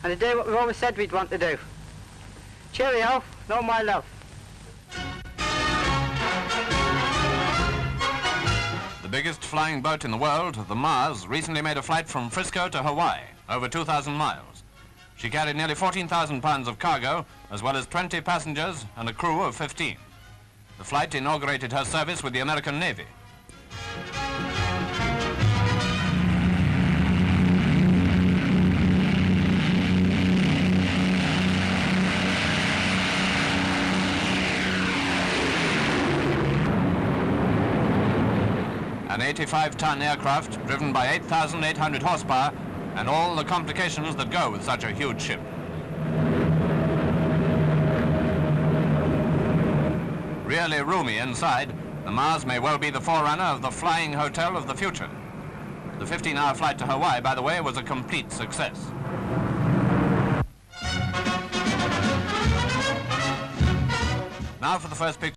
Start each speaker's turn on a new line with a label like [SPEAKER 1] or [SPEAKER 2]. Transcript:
[SPEAKER 1] and to do what we've always said we'd want to do. Cheerio, no my love.
[SPEAKER 2] The biggest flying boat in the world, the Mars, recently made a flight from Frisco to Hawaii, over 2,000 miles. She carried nearly 14,000 pounds of cargo, as well as 20 passengers and a crew of 15. The flight inaugurated her service with the American Navy. An 85-ton aircraft driven by 8,800 horsepower and all the complications that go with such a huge ship. Really roomy inside, the Mars may well be the forerunner of the flying hotel of the future. The 15-hour flight to Hawaii, by the way, was a complete success. Now for the first picture.